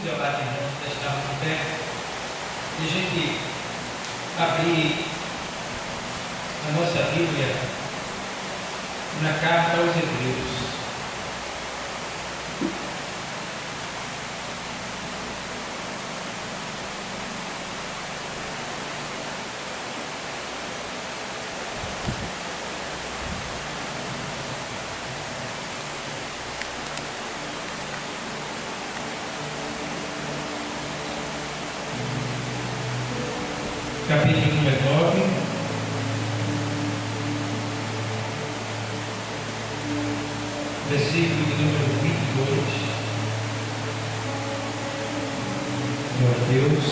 debate antes de estarmos em pé, e a gente abrir a nossa Bíblia na carta aos Hebreus. Capítulo número 9, versículo número 22. Glória a Deus.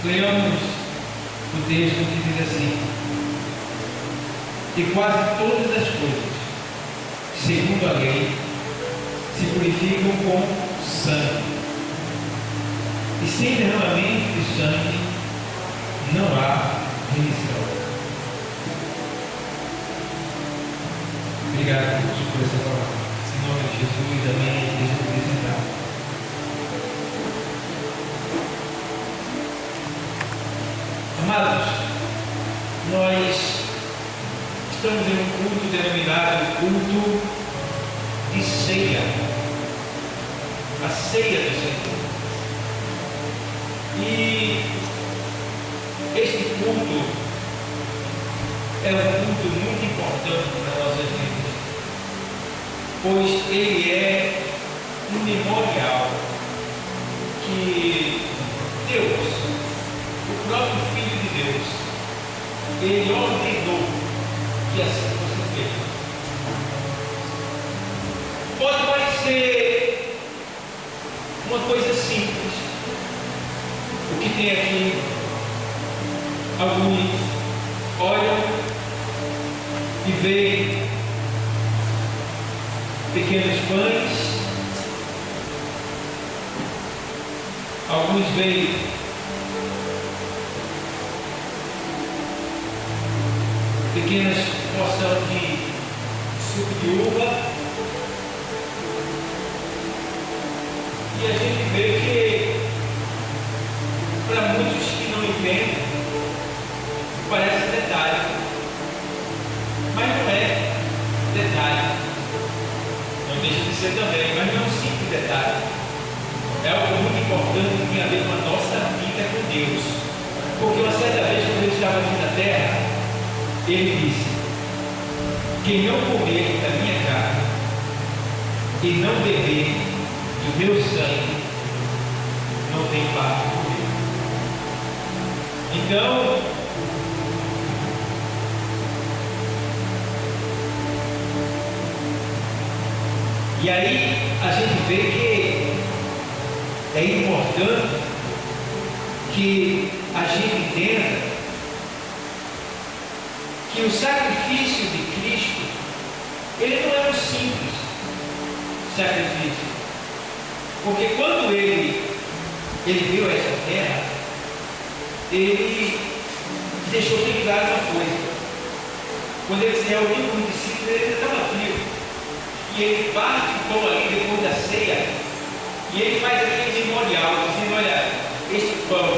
Leamos o texto que diz assim: e quase todas as coisas, segundo a lei, se purificam com sangue, e sem derramamento de sangue não há remissão. Obrigado, Deus, por essa palavra. Em nome de Jesus, amém. Deixa eu apresentar. Amados, nós estamos em um culto denominado culto de ceia, a ceia do Senhor. E este culto é um culto muito importante para nossas vidas, pois ele é um memorial que Deus, o próprio Filho de Deus, ele ordenou que assim fosse feito. Pode parecer uma coisa simples o que tem aqui. Alguns olham e veem pequenos pães, alguns veem pequenas porções de suco de uva, e a gente vê que, para muitos que não entendem, parece detalhe, mas não é detalhe, não deixa de ser também, mas não é um simples detalhe, é algo muito importante que tem a ver com a nossa vida com Deus, porque uma certa vez, quando ele estava aqui na terra, ele disse: quem não comer da minha carne e não beber do meu sangue não tem parte comigo. Então, e aí a gente vê que é importante que a gente entenda que o sacrifício de Cristo, ele não é um simples sacrifício, porque quando ele veio a essa terra, ele deixou bem claro uma coisa. Quando ele se reuniu com os discípulos, ele ainda estava frio, e ele parte o pão ali depois da ceia, e ele faz aquele memorial, dizendo: olha, este pão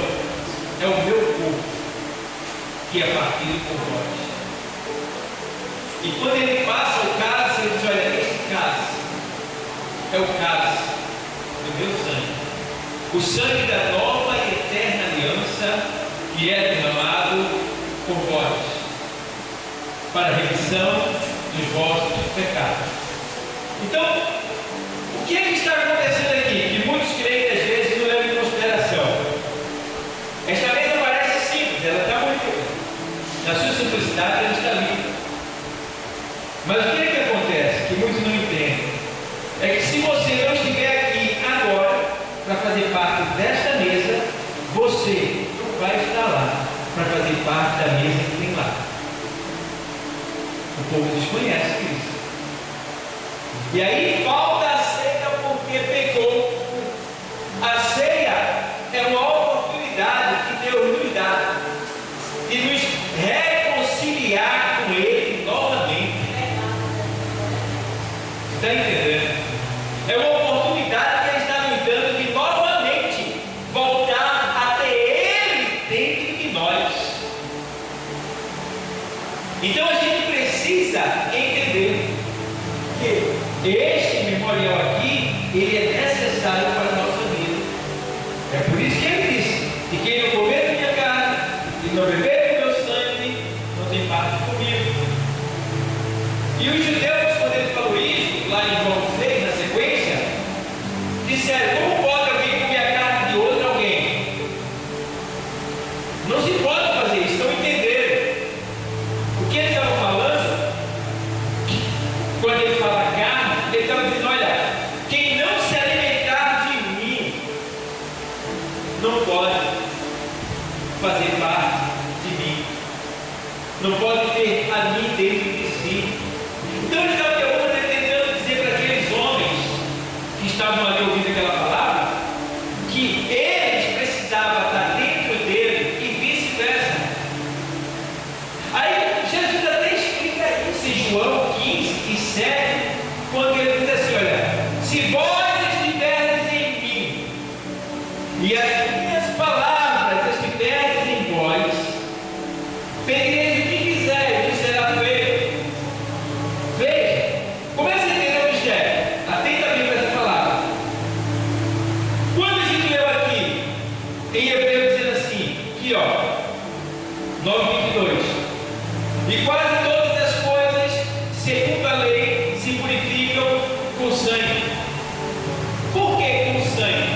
é o meu corpo, que é partido por vós. E quando ele passa o cálice, ele diz: olha, este cálice é o cálice do meu sangue, o sangue da nova e eterna aliança, que é derramado por vós, para a remissão dos vossos pecados. Então, o que é que está acontecendo aqui? Que muitos crentes às vezes não levam em consideração. Esta mesa parece simples, ela está muito, na sua simplicidade, ela está linda. Mas o que é que acontece, que muitos não entendem? É que se você não estiver aqui agora para fazer parte desta mesa, você não vai estar lá para fazer parte da mesa que tem lá. O povo desconhece isso. E aí falta a ceia porque pecou. A ceia é uma oportunidade que Deus e nos reconciliar com Ele novamente. Está entendendo? É uma oportunidade que Ele está nos dando de novamente voltar a ter Ele dentro de nós. Então a gente precisa entender que este memorial aqui, ele é necessário para a nossa vida. É por isso que Ele disse: e quem não comer da minha carne e não beber do meu sangue, não tem parte comigo. E os judeus, quando Ele falou isso, lá em João 6, na sequência, disseram: como pode alguém comer a carne de outro alguém? Não se pode fazer isso. Estão entendendo o que eles estavam falando? Quando Ele fala carne, Ele estava dizendo: olha, quem não se alimentar de mim não pode fazer parte de mim, não pode ter a mim dentro de si. Então Ele estava tentando dizer para aqueles homens que estavam ali ouvindo aquela palavra, que eles precisavam estar dentro dele e vice-versa. Aí Jesus até explica isso em João 15:7, quando Ele diz assim: olha, se vós estiverdes em mim e as minhas palavras estiverdes em vós, pedireis o que quiseres e será feito. Veja, começa a entender o mistério. Atenta bem para essa palavra. Quando a gente leu aqui em Hebreus dizendo assim, aqui ó, 9:22, e quase todas as coisas, segundo a lei, se purificam com sangue. Por que com sangue?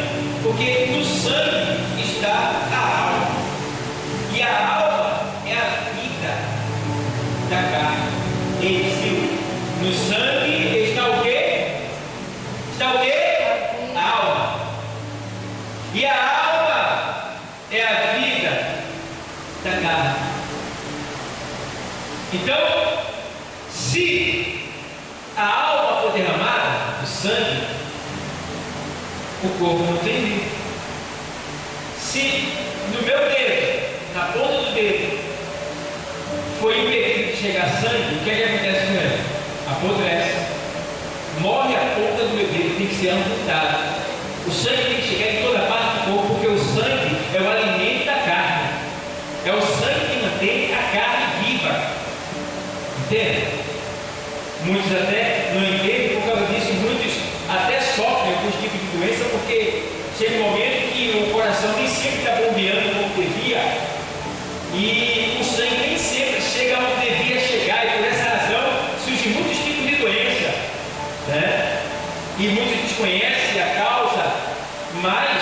Porque no sangue está a alma, e a alma é a vida da carne. Em si, no sangue está o quê? Está o quê? A alma. E a alma é a vida da carne. Então, se a alma for derramada, o sangue, o corpo não tem vida. Se no meu dedo, na ponta do dedo, foi impedido de chegar sangue, o que é que acontece com ele? Apodrece. Morre a ponta do meu dedo, tem que ser amputado. O sangue tem que chegar em toda parte do corpo, porque o sangue é o alimento da carne. É o sangue que mantém a carne viva. Entende? Muitos até não entendem, por causa disso, muitos até sofrem alguns tipos de doença, porque chega um momento que o coração nem sempre está bombeando como devia, e o sangue nem sempre chega onde devia chegar, e por essa razão surgem muitos tipos de doença, né? E muitos desconhecem a causa, mas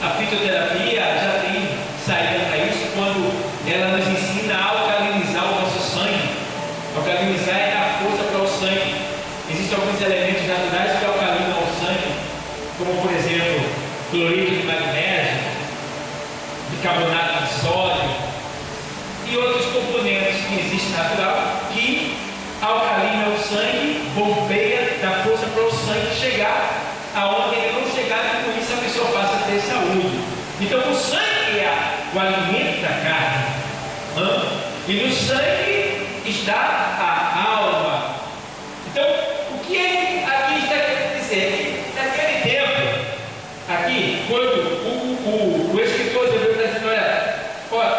a fitoterapia já tem saída para isso, quando ela nos ensina a alcalinizar o nosso sangue. Alcalinizar é dar força para o sangue. Existem alguns elementos naturais que alcalinam o sangue, como por exemplo cloreto de magnésio, bicarbonato de sódio e outros componentes que existem natural que alcalinam o sangue, bombeia, dá força para o sangue chegar aonde ele não chegar, e com isso a pessoa passa a ter saúde. Então o sangue é o alimento da carne, e no sangue está a alma. Então o que é aqui está querendo dizer? Naquele tempo, aqui, quando o escritor de Hebreus está dizendo, olha,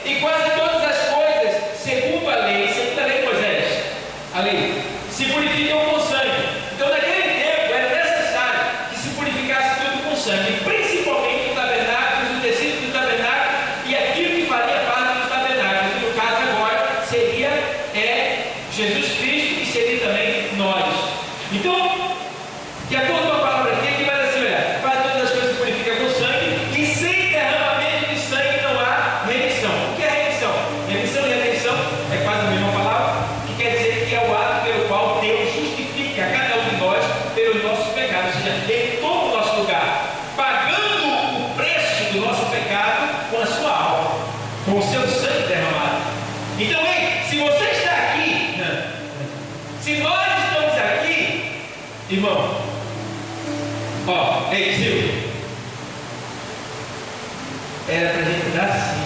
e quase todas as coisas, segundo a lei Moisés, a lei, se purificam com sangue. Então naquele tempo era necessário que se purificasse tudo com sangue, principalmente o tabernáculo, o tecido do tabernáculo e aquilo que faria parte do tabernáculo, que no caso agora seria Jesus Cristo e seria também nós. Então, de acordo com a palavra aqui, ele vai dizer, olha, quase todas as coisas se purificam com sangue, e sem derramamento de sangue não há remissão. O que é remissão? Remissão e redenção é quase a mesma palavra, que quer dizer que é o ato pelo qual Deus justifica a cada um de nós pelos nossos pecados, ou seja, Ele toma o nosso lugar, pagando o preço do nosso pecado com a sua alma, com o seu sangue derramado. Então, se você está aqui, se nós estamos aqui, irmão, Silvio, era para a gente dar assim.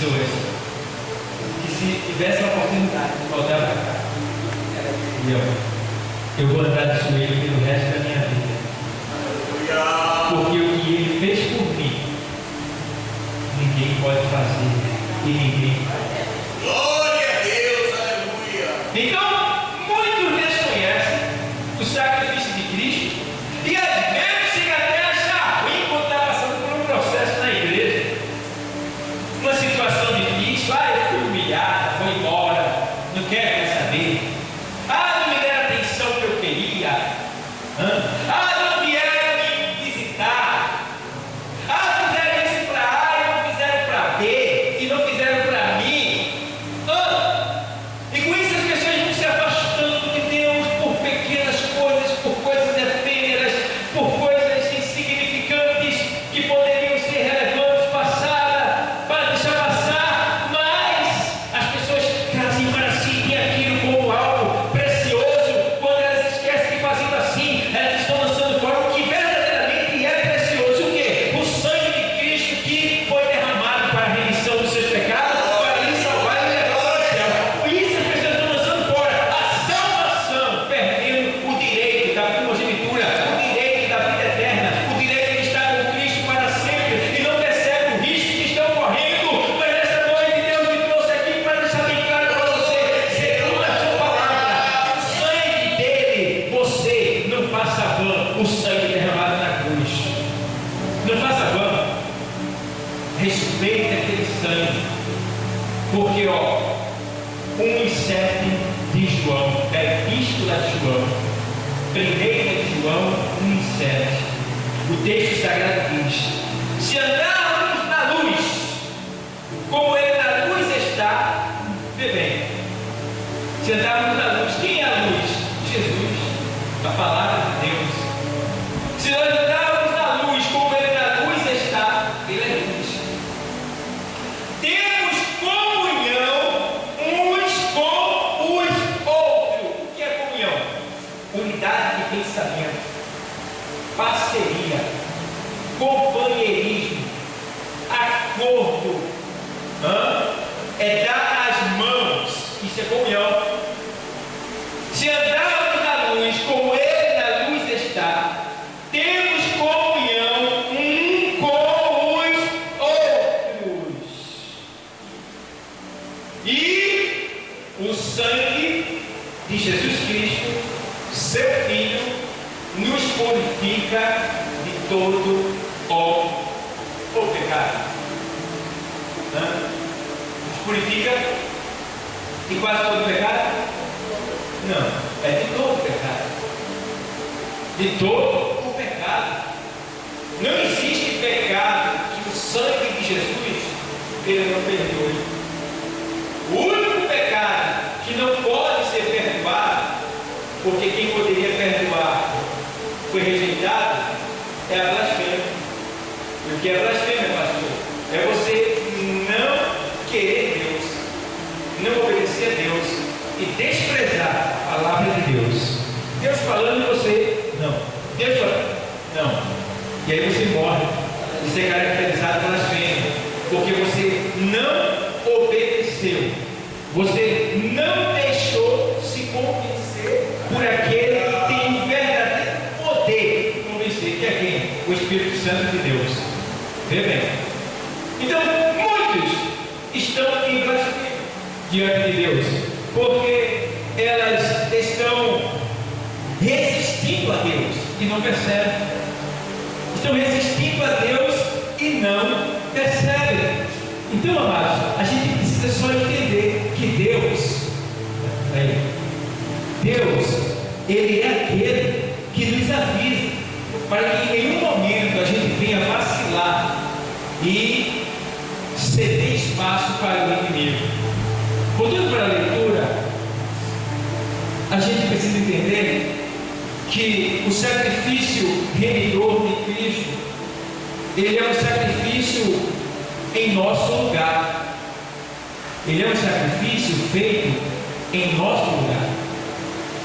pessoas que, se tivesse a oportunidade de voltar para cá, eu vou andar de joelho pelo resto da minha vida. Porque o que Ele fez por mim, ninguém pode fazer e ninguém faz. Glória a Deus, aleluia. Então, muitos desconhecem o sacrifício de Cristo e às vezes chega até a achar ruim quando está passando por um processo na igreja, uma situação difícil. Eu fui humilhado, vou embora, não quero mais saber. Não me deram a atenção que eu queria. Não vieram me visitar. Fizeram isso para A e não fizeram para B, e não fizeram para mim. E com isso as pessoas vão se afastando de Deus por pequenas coisas, por coisas efêmeras, por coisas insignificantes que poderiam ser relevantes, para deixar passar, mas as pessoas trazem para si aquilo como algo precioso. Quando elas esquecem que fazendo assim, elas estão lançando fora o que verdadeiramente é precioso. O quê? O sangue de Cristo que foi derramado para a remissão dos seus pecados, para lhe salvar e levar para o céu. Por isso as pessoas estão lançando fora a salvação, perdendo o direito da primogenitura, o direito da vida eterna, o direito de estar com Cristo para sempre, e não percebem o risco que estão correndo. Mas nessa noite Deus me trouxe aqui para deixar bem claro para você, segundo a sua palavra, o sangue dele, você não faça vã o sangue derramado na cruz. Não faça vã. Respeite aquele sangue, porque 1:7 de João, da Epístola de João, 1 de João 1:7, o texto sagrado diz: se andarmos na luz, como Ele na luz está, vê bem, se andarmos na luz, quem é a luz? Jesus, a palavra de Deus. Se nós andarmos na luz, como Ele na luz está, Ele é luz. Temos comunhão uns com os outros. O que é comunhão? Unidade de pensamento, parceria, companheirismo, acordo. É dar as mãos. Isso é comunhão. Se andarmos na luz, como Ele na luz está, temos comunhão um com os outros. E o sangue de Jesus Cristo, seu Filho, nos purifica de todo o pecado. Nos purifica de quase todo o pecado? Não, é de todo o pecado. De todo o pecado. Não existe pecado que o sangue de Jesus ele não perdoe. O único pecado que não pode ser perdoado, porque quem poderia perdoar foi rejeitado, é a blasfêmia. E o que é blasfêmia, pastor? É você não querer Deus, não obedecer a Deus e desprezar a palavra de Deus. Deus falando e você não. Deus falando, não. E aí você morre. Isso é caracterizado pela blasfêmia, porque você não obedeceu. Você não deixou se convencer por aquele que tem o verdadeiro poder de convencer, que é quem? O Espírito Santo de Deus. Vê bem. Então, muitos estão em blasfêmia diante de Deus, porque elas estão resistindo a Deus e não percebem. Estão resistindo a Deus e não percebem. Então, amados, a gente precisa só entender que Deus, Ele é aquele que nos avisa, para que em nenhum momento a gente venha vacilar e ceder espaço para o inimigo. Voltando para a leitura, a gente precisa entender que o sacrifício remidor de Cristo, ele é um sacrifício em nosso lugar. Ele é um sacrifício feito em nosso lugar.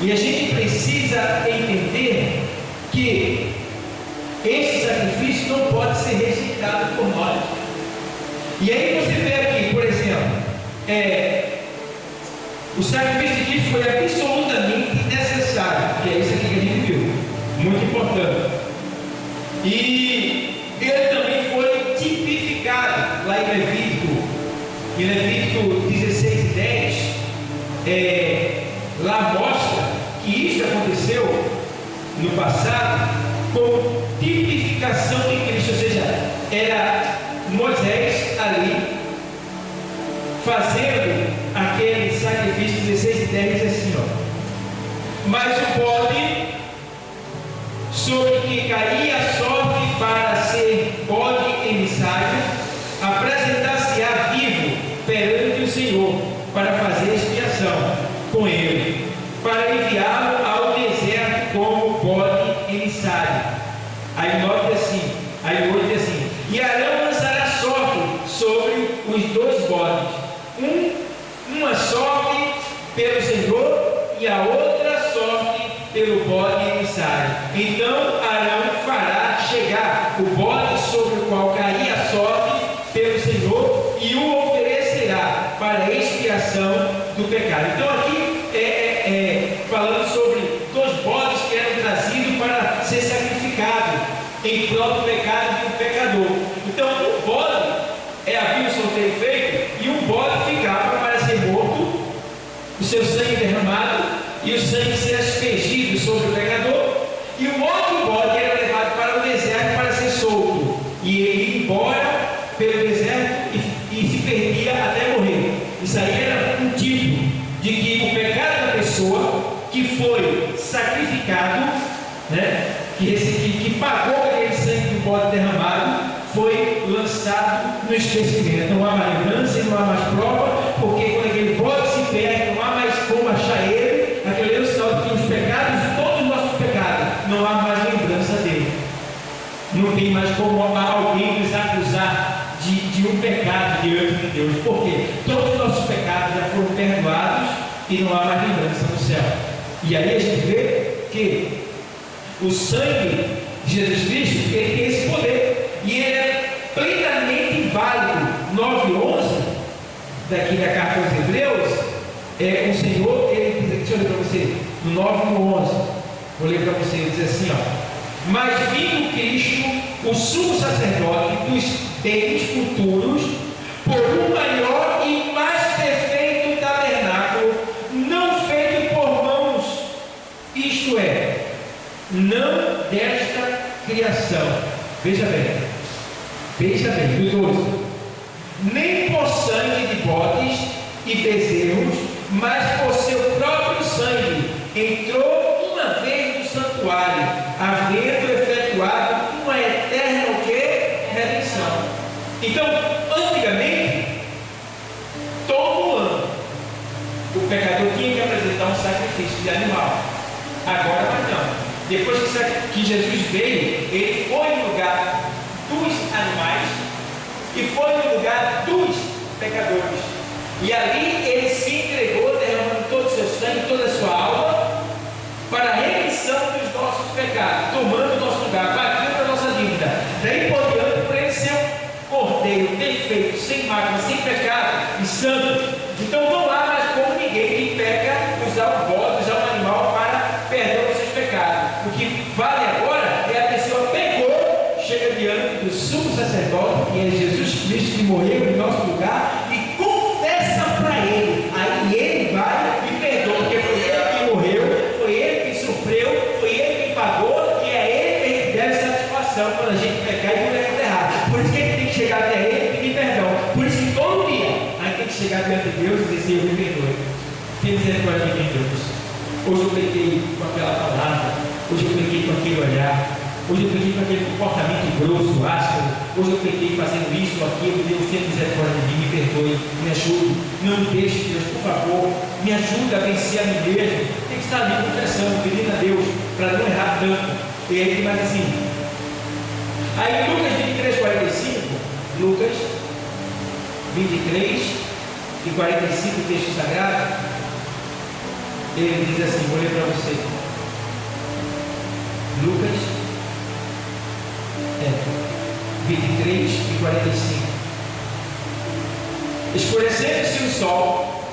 E a gente precisa entender que esse sacrifício não pode ser rejeitado por nós. E aí você vê aqui, por exemplo, o sacrifício de Cristo foi absolutamente necessário, que é isso aqui que a gente viu, muito importante. E ele também foi tipificado lá em Levítico 16:10, lá mostra que isso aconteceu no passado como tipificação de Cristo, ou seja, era Moisés ali fazendo aquele sacrifício. 16:10 diz assim, mas o bode sobre que caía a sorte para ser bode emissário apresentar-se-á vivo perante o Senhor para fazer expiação com ele, para enviá-lo ao deserto como bode emissário. Aí 8 diz assim, e Arão lançará sorte sobre os dois bodes, uma sorte pelo Senhor e a outra sorte pelo bode emissário. Então Arão fará chegar o bode sobre o qual caía a sorte pelo Senhor e o oferecerá para a expiação do pecado. Então aqui falando sobre dois bodes que eram trazidos para ser sacrificados em prol do pecado de um pecador. Então o bode havia o sorteio feito e o bode ficava para ser morto, o seu sangue derramado e o sangue ser aspergido sobre o pecador, e o outro bode era levado para o deserto para ser solto, e ele ia embora pelo deserto e se perdia até morrer. Isso aí era um tipo de que o pecado da pessoa que foi sacrificado, né, que pagou aquele sangue do bode derramado, foi lançado no esquecimento. Não há mais lembrança e não há mais prova, porque quando aquele bode se perde, não há mais como achar ele. Aquele é o sinal de que os pecados, todos os nossos pecados, não há mais lembrança dele. Não tem mais como alguém nos acusar de um pecado diante de Deus, porque todos os nossos pecados já foram perdoados e não há mais lembrança no céu. E aí a gente vê que o sangue de Jesus Cristo, ele tem esse poder, e ele é plenamente válido. 9:11 daqui da carta aos Hebreus, o Senhor, ele diz, deixa eu ler para você, no 9:11, vou ler para você, ele diz assim, mas vindo Cristo, o sumo sacerdote dos bens futuros, por um maior e mais perfeito tabernáculo, não feito por mãos, isto é, não desta criação. Veja bem, do 12, nem por sangue de bodes e bezerros, mas por seu próprio sangue, entrou uma vez no santuário, havendo efetuado uma eterna redenção. Então, antigamente, todo ano, o pecador tinha que apresentar um sacrifício de animal. Agora não. Depois que Jesus veio, ele foi no lugar dos animais e foi no lugar dos pecadores. E ali ele se entregou, derramando todo o seu sangue, toda a sua alma, para a remissão dos nossos pecados, tomando o nosso lugar, pagando a nossa dívida. Daí por diante, por ele ser um cordeiro perfeito, sem mácula, sem pecado e santo. Então não há mais como ninguém que peca usar o bode, usar um animal para perdoar os seus pecados. O que vale agora é a pessoa pecou, chega diante do sumo sacerdote, que é Jesus Cristo, que morreu em nosso lugar, e confessa para ele. Aí ele vai e perdoa, porque foi ele que morreu, foi ele que sofreu, foi ele que pagou, e é ele que deve satisfação quando a gente pecar e cometer errado. Por isso que a gente tem que chegar até ele e pedir perdão. Por isso que todo dia a gente tem que chegar diante de Deus e dizer: eu me perdoe. Tem misericórdia de mim, Deus. Hoje eu pequei com aquela palavra, hoje eu pequei com aquele olhar, hoje eu pequei com aquele comportamento grosso, áspero, hoje eu pequei fazendo isso ou aquilo. Deus, tenha misericórdia de mim, me perdoe, me ajude, não me deixe, Deus, por favor, me ajude a vencer a mim mesmo. Tem que estar ali confessando, pedindo a Deus para não errar tanto. E aí ele vai assim. Aí Lucas 23:45, Lucas 23:45, texto sagrado, ele diz assim, vou ler para você. Lucas 23:45. Escurecendo-se o sol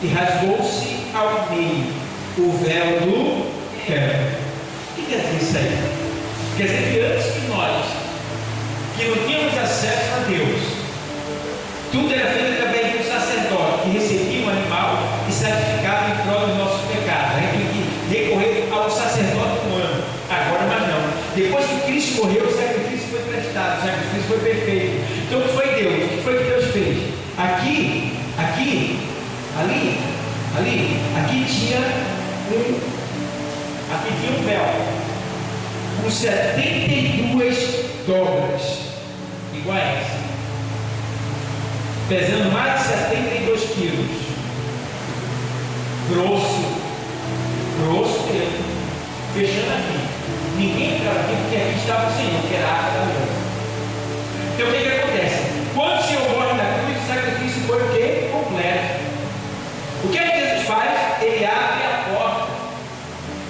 e rasgou-se ao meio o véu do templo. O que quer dizer isso aí? Quer dizer que antes que nós, que não tínhamos acesso a Deus, tudo era feito através de um sacerdote que recebia um animal e sacrificava em prol dos nossos pecados. A gente tinha que recorrer ao sacerdote humano. Agora, mas não. Depois que Cristo morreu, o sacrifício foi prestado, o sacrifício foi perfeito. Então, o que foi Deus? O que foi que Deus fez? Aqui, aqui tinha um véu com 72 dobras, igual a essa, pesando mais de 72 quilos, grosso mesmo, fechando aqui. Ninguém entrava aqui porque aqui estava o Senhor, que era a arca da aliança. Então o que acontece? Quando o Senhor morre na cruz, o sacrifício foi o quê? Completo. O que Jesus faz? Ele abre a porta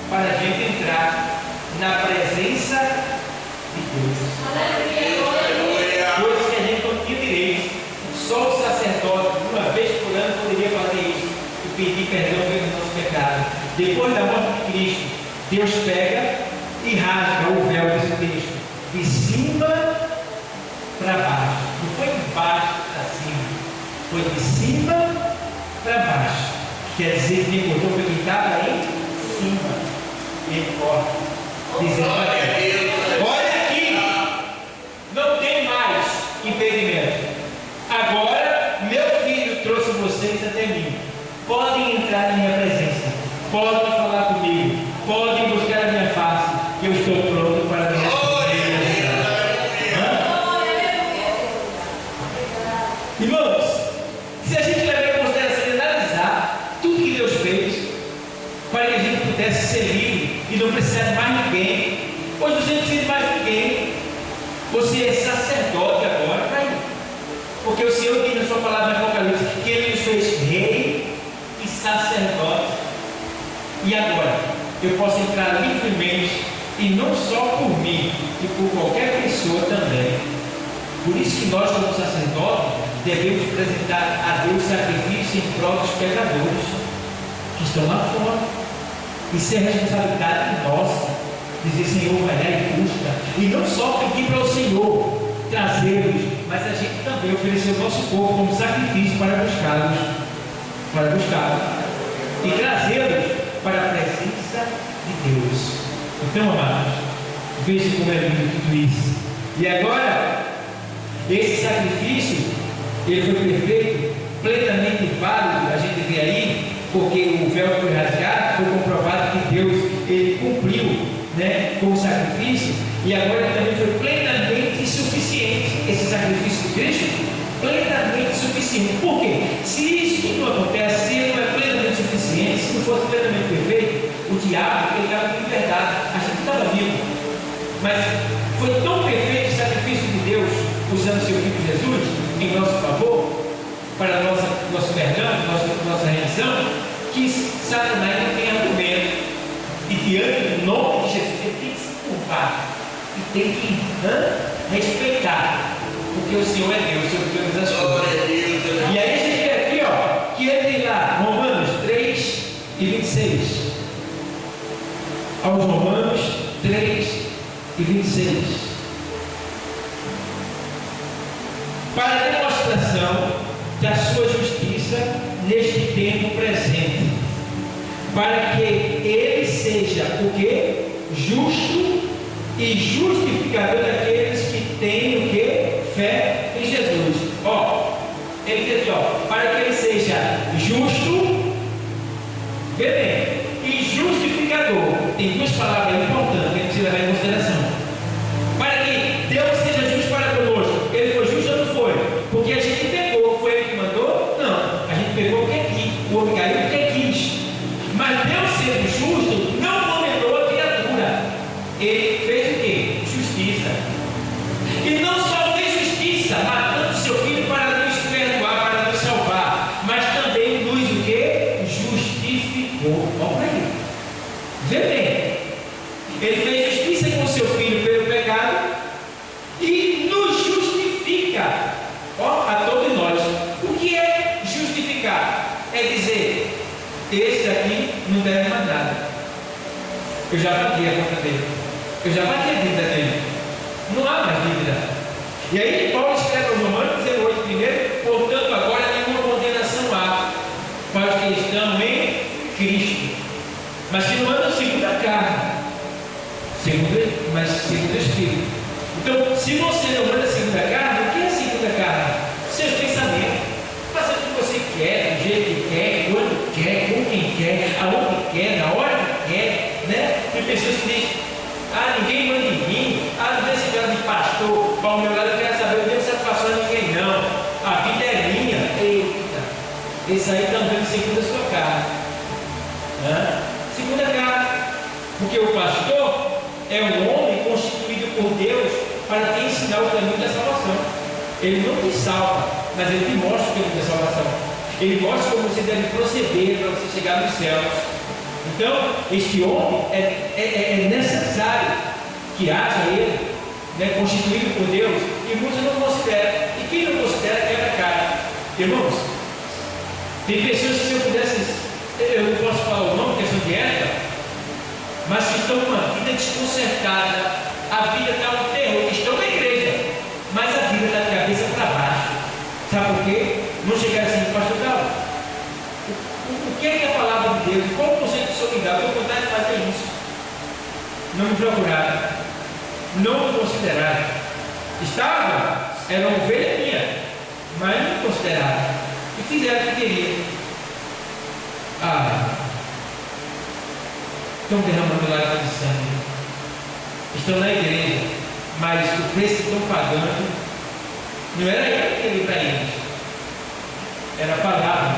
para a gente entrar na presença de Deus. Coisas que a gente não tinha direito. Só o sacerdote, uma vez por ano, poderia fazer isso e pedir perdão pelos nossos pecados. Depois da morte de Cristo, Deus pega e rasga o véu desse texto de cima para baixo. Não foi de baixo para cima, foi de cima para baixo. Quer dizer que quem cortou foi quem estava em cima. Ele corta, dizendo para Deus: olha aqui, não tem mais impedimento. Agora meu filho trouxe vocês até mim. Podem entrar na minha presença, podem falar comigo, podem buscar a minha face, que eu estou pronto para me responder. Irmãos, se a gente levar em consideração e analisar tudo que Deus fez para que a gente pudesse ser livre e não precisar de mais ninguém, hoje você não precisa de mais ninguém. Você é sacerdote agora para ir, porque o Senhor diz na sua palavra em Apocalipse que Ele nos fez rei e sacerdote. E agora eu posso entrar livremente, e não só por mim, e por qualquer pessoa também. Por isso que nós, como sacerdotes, devemos apresentar a Deus sacrifício em prol dos pecadores que estão lá fora. Isso é responsabilidade nossa. Dizer: Senhor, vai lá e busca. E não só pedir para o Senhor trazê-los, mas a gente também oferecer o nosso corpo como sacrifício para buscá-los. E trazê-los para a presença de Deus. Então, amados, veja como é lindo tudo isso. E agora, esse sacrifício, ele foi perfeito, plenamente válido. A gente vê aí, porque o véu foi rasgado, foi comprovado que Deus, ele cumpriu, né, com o sacrifício. E agora ele também foi plenamente suficiente. Esse sacrifício de Cristo, plenamente suficiente. Por quê? Se isso não acontece, se ele não é plenamente suficiente, se não fosse plenamente perfeito, o diabo, ele estava em liberdade, a gente estava vivo. Mas foi tão perfeito o sacrifício de Deus, usando seu Filho Jesus em nosso favor, para nosso perdão, nossa redenção, que Satanás não tem argumento. E diante do nome de Jesus, ele tem que se culpar e tem que respeitar, porque o Senhor é Deus, sobre todas as coisas. E aí a gente vê aqui, ó, que ele tem lá Romanos 3 e 26. Aos Romanos 3 e 26. Para a demonstração da sua justiça neste tempo presente, para que ele seja o que? Justo e justificador daqueles que têm o que? Fé em Jesus. Ó, ele diz aqui, ó, para que ele seja justo, vê bem, e justificador. Tem duas palavras importantes que a gente precisa levar em consideração. Para que Deus seja justo para conosco. Ele foi justo ou não foi? Porque a gente pecou. Foi ele que mandou? Não. A gente pecou porque quis. O homem caiu porque quis. Mas Deus sendo justo, não condenou a criatura. Ele fez o quê? Justiça. E não só fez justiça, matando seu filho para nos perdoar, para nos salvar, mas também nos o quê? Justificou. Olha para ele. Vê bem. Ele fez justiça com seu filho pelo pecado e nos justifica, ó, a todos nós. O que é esse aqui não deve mais nada. Eu já paguei a conta dele. Eu já paguei a dívida dele. Não há mais dívida. E aí Paulo escreve aos Romanos 18 primeiro, portanto agora nenhuma condenação há para os que estão em Cristo, mas que não andam segundo a carne, mas segundo o Espírito. Então, se você não anda segundo a carne, o que é segundo a carne? Seus pensamentos, fazer o que você quer, do jeito que quer, quando quer, com quem quer, aonde quer, na hora que quer, né? Tem pessoas que dizem, ninguém manda em mim, não tem esse cara de pastor, para o meu lado eu quero saber, eu não tenho satisfação de ninguém não, a vida é minha. Eita, esse aí também segundo a sua carne, segundo a carne, porque o pastor é um homem constituído por Deus para te ensinar o caminho da salvação. Ele não te salva, mas ele te mostra o caminho da salvação. Ele mostra como você deve proceder para você chegar nos céus. Então, este homem é necessário que haja ele, né, constituído por Deus, e muitos não consideram. E quem não considera quebra a cara. Irmãos, tem pessoas que, se eu pudesse, eu não posso falar o nome, questão de ética, mas que estão com uma vida desconcertada, a vida está um terror, estão na igreja, mas a vida está de cabeça para baixo. Sabe por quê? Não chegaram assim, pastor Galo, o que é a palavra de Deus? Qual o conceito de solidariedade? Eu vou contar de fazer isso. Não me procuraram, não me consideraram. Era uma ovelha minha, mas não me consideraram. E fizeram o que queriam. Estão derramando lágrimas de sangue. Estão na igreja, mas o preço que estão pagando não era eu que queria para eles, era a palavra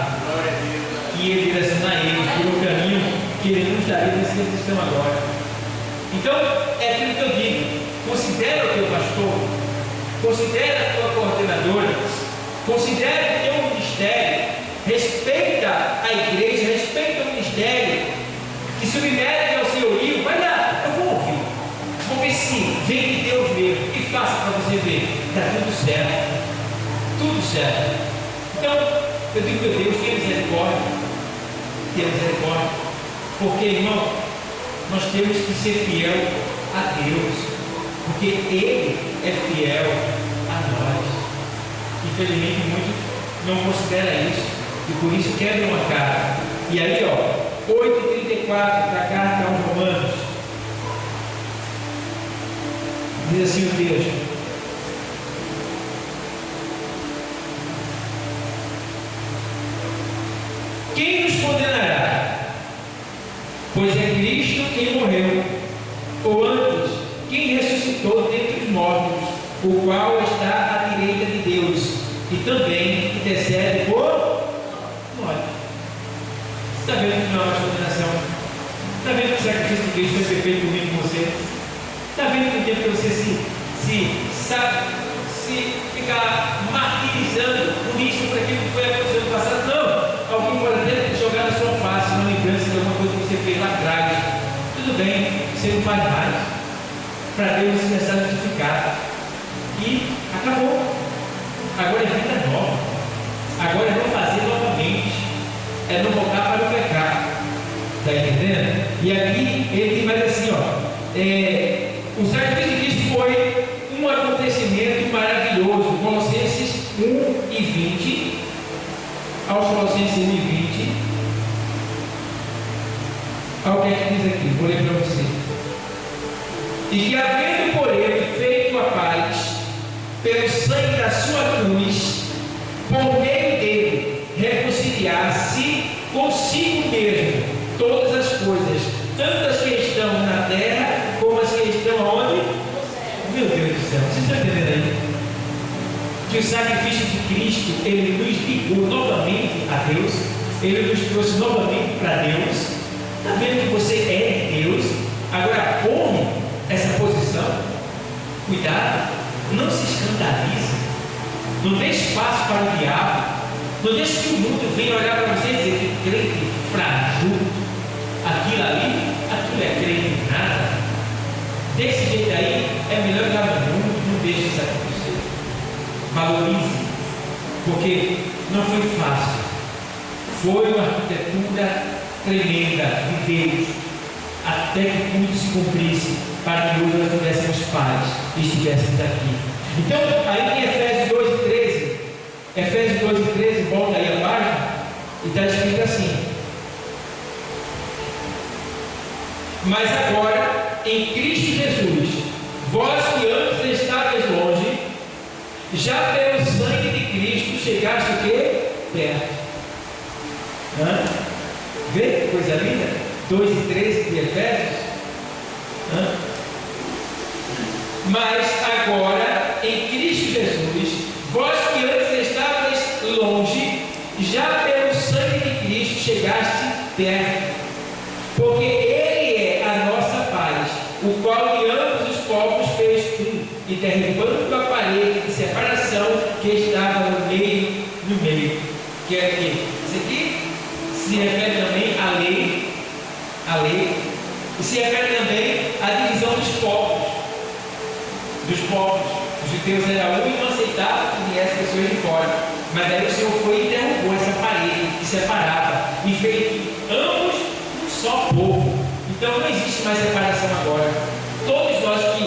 que ia direcionar eles pelo caminho que ele nos daria nesse que eles estão agora. Então, é aquilo que eu digo: considera o teu pastor, considera a tua coordenadora, considera o teu ministério, respeita a igreja, respeita o ministério, que submete ao senhorio. Vai lá, eu vou ouvir, vou ver se vem de Deus mesmo, e faça para você ver, está tudo certo, tudo certo. Então, eu digo, meu Deus, tenha misericórdia, porque, irmão, nós temos que ser fiel a Deus, porque Ele é fiel a nós. Infelizmente, muitos não consideram isso, e por isso quebram a cara. E aí, 8:34 da carta aos Romanos, diz assim o texto: quem nos condenará? Pois é Cristo quem morreu, ou antes, quem ressuscitou dentre os mortos, o qual está à direita de Deus, e também intercede por nós. Está vendo que não há mais condenação? Está vendo que o sacrifício de Cristo foi feito comigo e com você? Está vendo que o tempo que você se ficar martirizando por isso, por aquilo que foi acontecendo no passado? Não! Alguém pode até jogar na sua face uma lembrança de alguma coisa que você fez lá atrás. Tudo bem, você não faz mais. Para Deus você já está justificado. E acabou. Agora é vida nova. Agora é não fazer novamente. É não voltar para o pecado. Está entendendo? E aqui ele tem mais assim, o sacrifício de Cristo foi um acontecimento maravilhoso. Colossenses 1:20. Aos Colossenses 1:20, olha o que é que diz aqui, vou ler para você. E que, havendo por ele feito a paz, pelo sangue da sua cruz, por meio dele, reconciliar-se consigo mesmo todas as coisas, tanto as que estão na terra, como as que estão aonde? Meu Deus do céu, vocês estão entendendo aí? Que o sacrifício de Cristo, ele nos ligou novamente a Deus, ele nos trouxe novamente para Deus. Está vendo que você é Deus? Agora honre essa posição. Cuidado, não se escandalize, não dê espaço para o diabo, não deixe que o mundo venha olhar para você e dizer que crente frajuto, aquilo é crente em nada. Desse jeito aí é melhor dar no mundo, não deixe isso acontecer. Valorize, porque não foi fácil, foi uma arquitetura tremenda de Deus, até que tudo se cumprisse, para que hoje nós tivéssemos paz e estivéssemos aqui. Então, aí em Efésios 2:13, volta aí a página, e está escrito assim: mas agora, em Cristo Jesus, vós que antes estavais longe, já pelo sangue de Cristo chegaste o quê? Perto. Vê que coisa linda? 2:13 de Efésios. Mas agora, em Cristo Jesus, vós que antes estavais longe, já pelo sangue de Cristo chegaste perto. Porque Ele é a nossa paz, o qual de ambos os povos fez um, e derribando a parede de separação que estava no meio. Que é aqui. Isso aqui se refere também à lei, e se refere também à divisão dos povos. Os judeus eram um e não aceitavam que viessem pessoas de fora, mas aí o Senhor foi e derrubou essa parede que separava e fez ambos um só povo. Então não existe mais separação agora. Todos nós que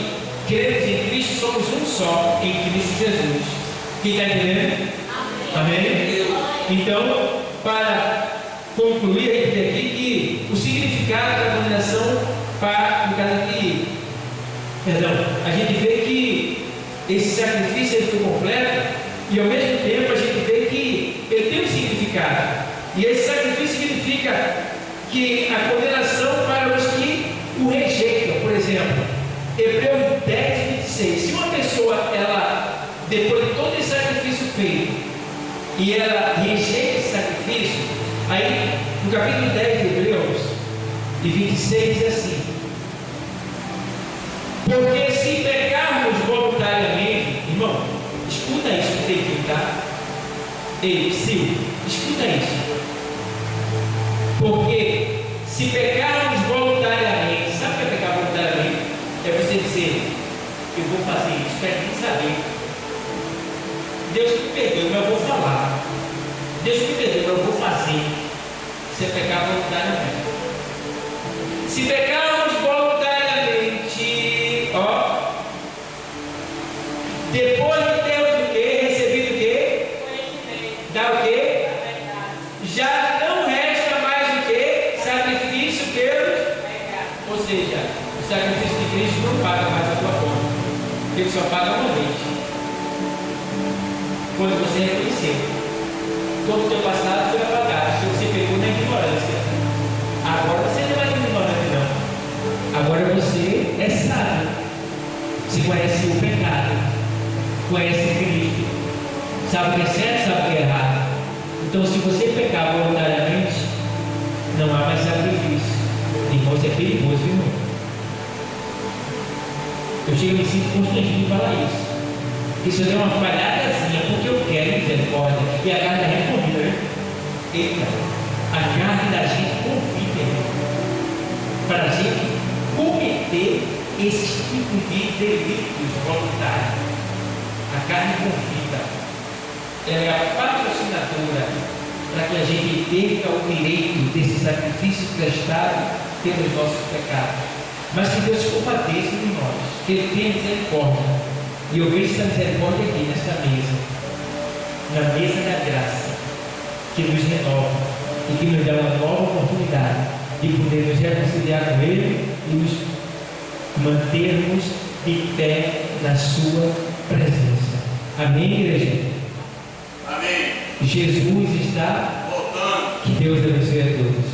cremos em Cristo somos um só em Cristo Jesus. Quem está entendendo? Amém? Então, para concluir, a gente vê aqui que o significado da condenação no caso aqui, a gente vê que esse sacrifício ele foi completo, e ao mesmo tempo a gente vê que ele tem um significado, e esse sacrifício significa que a condenação para os que o rejeitam. Por exemplo, Hebreus 10:26, se uma pessoa, ela, depois de todo esse sacrifício feito, e ela rejeita esse sacrifício, aí no capítulo 10 de Hebreus, de 26, diz assim: porque se pecarmos voluntariamente, irmão, escuta isso que tem que tá? Ei, Sil, escuta isso. Porque se pecarmos voluntariamente, sabe o que é pecar voluntariamente? É você dizer: eu vou fazer isso, quero nem saber. Deus me perdoe, mas eu vou falar. Deus me perdoe, mas eu vou fazer. Isso é pecar voluntariamente. Se pecarmos voluntariamente, depois de termos o quê? Recebido o quê? Dá o quê? Já não resta mais o quê? Sacrifício pelos. Ou seja, o sacrifício de Cristo não paga mais a tua conta. Ele só paga uma vez. Quando você reconheceu, todo o teu passado foi apagado, você pegou na ignorância. Agora você não é mais ignorante, não. Agora você é sábio. Você conhece o pecado, conhece Cristo, sabe o que é certo, sabe o que é errado. Então, se você pecar voluntariamente, não há mais sacrifício. Irmão, isso é perigoso, irmão. Eu chego e me sinto constrangido de falar isso. Porque se eu der uma falhadazinha, porque eu quero misericórdia, e a carne da gente convida, né? Eita, a carne da gente convida, para a gente cometer esse tipo de delitos voluntários. A carne convida, ela é a patrocinadora para que a gente perca o direito desse sacrifício prestado pelos nossos pecados. Mas que Deus se compadeça de nós, que Ele tenha misericórdia. E eu vejo essa misericórdia aqui nesta mesa, na mesa da graça, que nos renova e que nos dá uma nova oportunidade de poder nos reconciliar com Ele e nos mantermos de pé na Sua presença. Amém, igreja? Amém. Jesus está Voltando. Que Deus abençoe a todos.